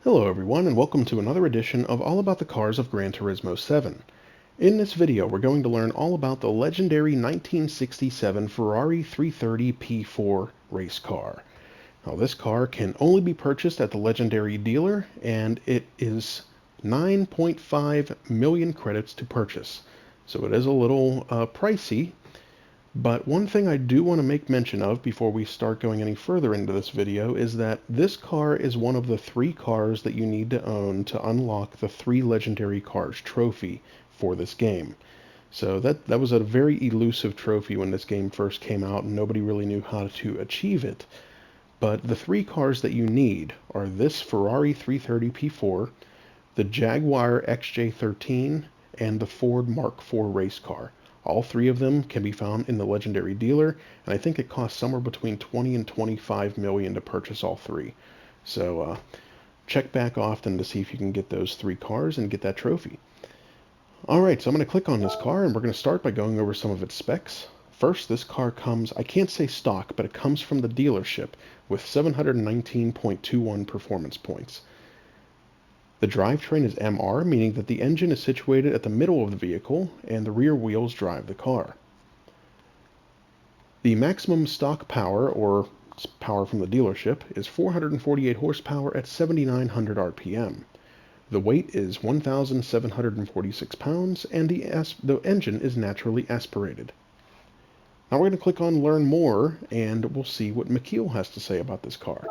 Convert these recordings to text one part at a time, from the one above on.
Hello everyone, and welcome to another edition of All About the Cars of Gran Turismo 7. In this video, we're going to learn all about the legendary 1967 Ferrari 330 P4 race car. Now, this car can only be purchased at the legendary dealer, and it is 9.5 million credits to purchase. So it is a little pricey. But one thing I do want to make mention of before we start going any further into this video is that this car is one of the 3 cars that you need to own to unlock the 3 Legendary Cars trophy for this game. So that was a very elusive trophy when this game first came out, and nobody really knew how to achieve it. But the 3 cars that you need are this Ferrari 330 P4, the Jaguar XJ13, and the Ford Mark IV race car. All 3 of them can be found in the legendary dealer, and I think it costs somewhere between 20 and 25 million to purchase all 3. So check back often to see if you can get those 3 cars and get that trophy. Alright, so I'm going to click on this car, and we're going to start by going over some of its specs. First, this car comes, I can't say stock, but it comes from the dealership with 719.21 performance points. The drivetrain is MR, meaning that the engine is situated at the middle of the vehicle and the rear wheels drive the car. The maximum stock power, or power from the dealership, is 448 horsepower at 7,900 RPM. The weight is 1,746 pounds, and the engine is naturally aspirated. Now we're going to click on Learn More, and we'll see what Mikhail has to say about this car.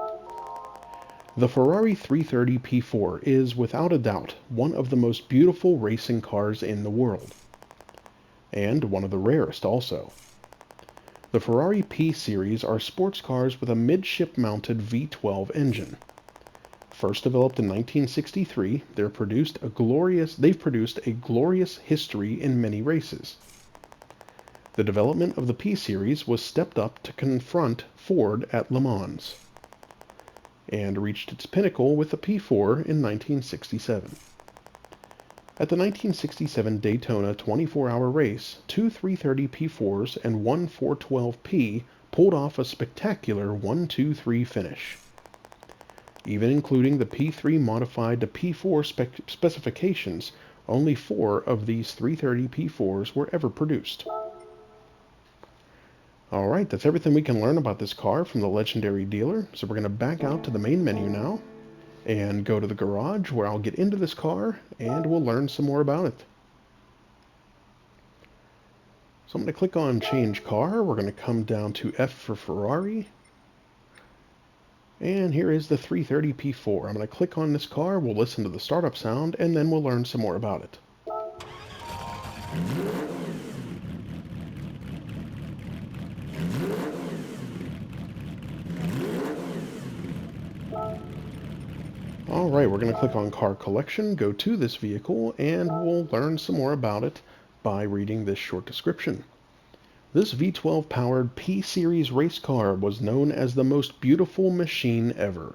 The Ferrari 330 P4 is, without a doubt, one of the most beautiful racing cars in the world, and one of the rarest also. The Ferrari P Series are sports cars with a midship-mounted V12 engine. First developed in 1963, they've produced a glorious history in many races. The development of the P Series was stepped up to confront Ford at Le Mans, and reached its pinnacle with the P4 in 1967. At the 1967 Daytona 24-hour race, 2 330 P4s and 1 412P pulled off a spectacular 1-2-3 finish. Even including the P3 modified to P4 specifications, only 4 of these 330 P4s were ever produced. Alright, that's everything we can learn about this car from the legendary dealer. So we're going to back out to the main menu now and go to the garage where I'll get into this car and we'll learn some more about it. So I'm going to click on Change Car. We're going to come down to F for Ferrari. And here is the 330 P4. I'm going to click on this car, we'll listen to the startup sound, and then we'll learn some more about it. Alright, we're going to click on Car Collection, go to this vehicle, and we'll learn some more about it by reading this short description. This V12-powered P-Series race car was known as the most beautiful machine ever.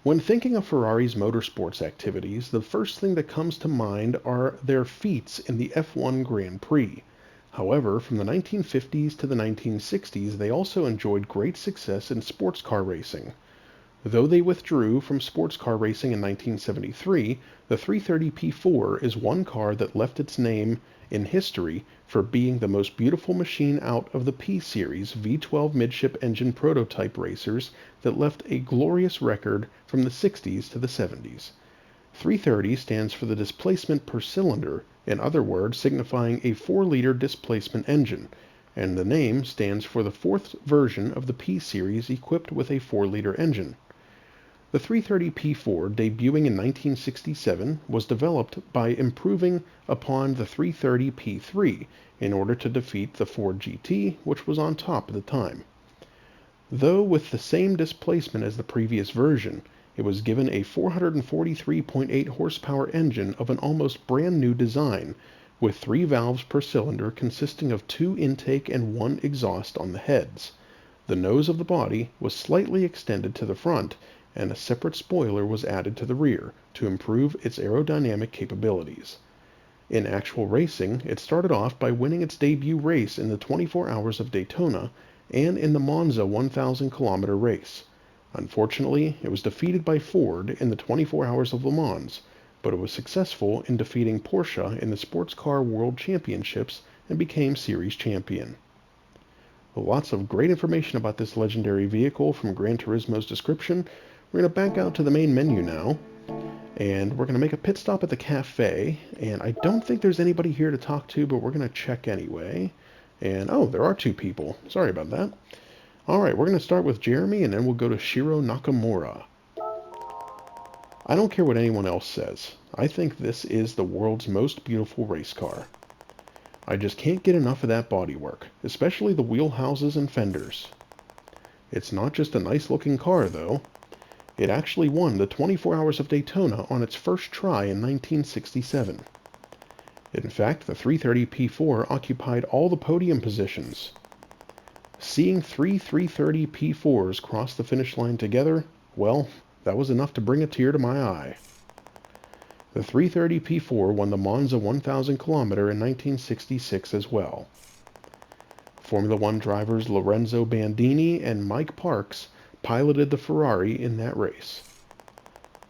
When thinking of Ferrari's motorsports activities, the first thing that comes to mind are their feats in the F1 Grand Prix. However, from the 1950s to the 1960s, they also enjoyed great success in sports car racing. Though they withdrew from sports car racing in 1973, the 330 P4 is one car that left its name in history for being the most beautiful machine out of the P-Series V12 midship engine prototype racers that left a glorious record from the 60s to the 70s. 330 stands for the displacement per cylinder, in other words signifying a 4-liter displacement engine, and the name stands for the 4th version of the P-Series equipped with a 4-liter engine. The 330 P4, debuting in 1967, was developed by improving upon the 330 P3 in order to defeat the Ford GT, which was on top at the time. Though with the same displacement as the previous version, it was given a 443.8 horsepower engine of an almost brand new design, with 3 valves per cylinder consisting of 2 intake and 1 exhaust on the heads. The nose of the body was slightly extended to the front, and a separate spoiler was added to the rear to improve its aerodynamic capabilities. In actual racing, it started off by winning its debut race in the 24 Hours of Daytona and in the Monza 1,000 kilometer race. Unfortunately, it was defeated by Ford in the 24 Hours of Le Mans, but it was successful in defeating Porsche in the Sports Car World Championships and became series champion. Lots of great information about this legendary vehicle from Gran Turismo's description. We're going to back out to the main menu now, and we're going to make a pit stop at the cafe, and I don't think there's anybody here to talk to, but we're going to check anyway. And, oh, there are two people. Sorry about that. Alright, we're going to start with Jeremy, and then we'll go to Shiro Nakamura. I don't care what anyone else says. I think this is the world's most beautiful race car. I just can't get enough of that bodywork, especially the wheel houses and fenders. It's not just a nice looking car, though. It actually won the 24 Hours of Daytona on its first try in 1967. In fact, the 330 P4 occupied all the podium positions. Seeing three 330 P4s cross the finish line together, well, that was enough to bring a tear to my eye. The 330 P4 won the Monza 1000 km in 1966 as well. Formula One drivers Lorenzo Bandini and Mike Parks piloted the Ferrari in that race.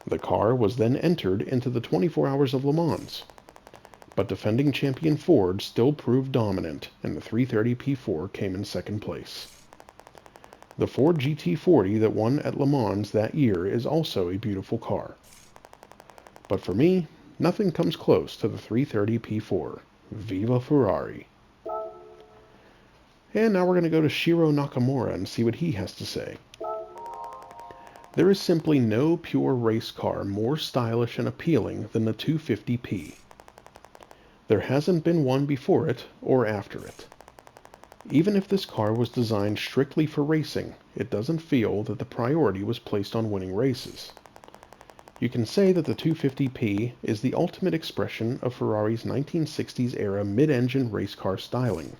The car was then entered into the 24 Hours of Le Mans, but defending champion Ford still proved dominant, and the 330 P4 came in second place. The Ford GT40 that won at Le Mans that year is also a beautiful car. But for me, nothing comes close to the 330 P4. Viva Ferrari! And now we're going to go to Shiro Nakamura and see what he has to say. There is simply no pure race car more stylish and appealing than the 250p. There hasn't been one before it or after it. Even if this car was designed strictly for racing, it doesn't feel that the priority was placed on winning races. You can say that the 250p is the ultimate expression of Ferrari's 1960s era mid-engine race car styling.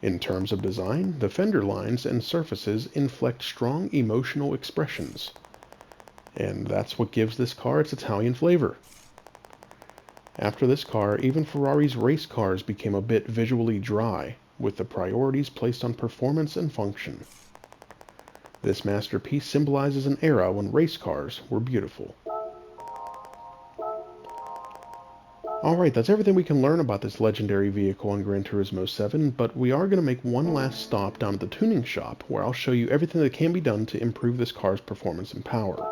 In terms of design, the fender lines and surfaces inflect strong emotional expressions. And that's what gives this car its Italian flavor. After this car, even Ferrari's race cars became a bit visually dry, with the priorities placed on performance and function. This masterpiece symbolizes an era when race cars were beautiful. Alright, that's everything we can learn about this legendary vehicle on Gran Turismo 7, but we are going to make one last stop down at the tuning shop, where I'll show you everything that can be done to improve this car's performance and power.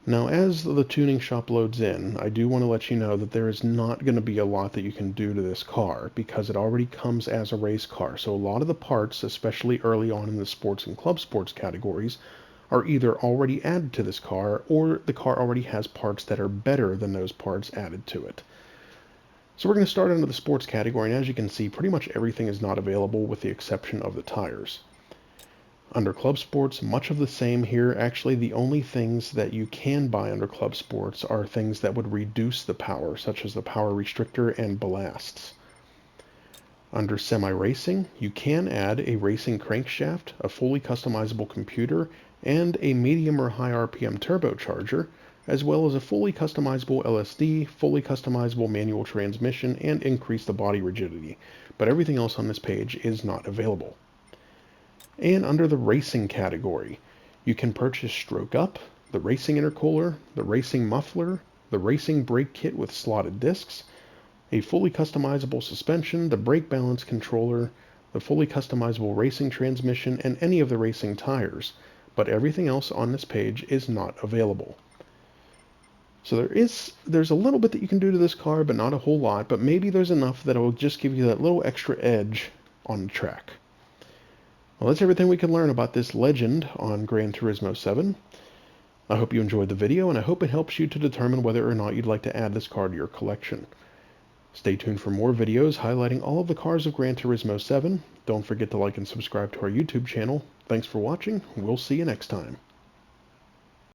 Now, as the tuning shop loads in, I do want to let you know that there is not going to be a lot that you can do to this car, because it already comes as a race car, so a lot of the parts, especially early on in the sports and club sports categories, are either already added to this car, or the car already has parts that are better than those parts added to it. So we're going to start under the sports category, and as you can see, pretty much everything is not available with the exception of the tires. Under Club Sports, much of the same here. Actually, the only things that you can buy under Club Sports are things that would reduce the power, such as the power restrictor and ballasts. Under Semi-Racing, you can add a racing crankshaft, a fully customizable computer, and a medium or high RPM turbocharger, as well as a fully customizable LSD, fully customizable manual transmission, and increase the body rigidity. But everything else on this page is not available. And under the racing category, you can purchase Stroke Up, the racing intercooler, the racing muffler, the racing brake kit with slotted discs, a fully customizable suspension, the brake balance controller, the fully customizable racing transmission, and any of the racing tires, but everything else on this page is not available. So there's a little bit that you can do to this car, but not a whole lot, but maybe there's enough that it will just give you that little extra edge on the track. Well, that's everything we can learn about this legend on Gran Turismo 7. I hope you enjoyed the video, and I hope it helps you to determine whether or not you'd like to add this car to your collection. Stay tuned for more videos highlighting all of the cars of Gran Turismo 7. Don't forget to like and subscribe to our YouTube channel. Thanks for watching. We'll see you next time.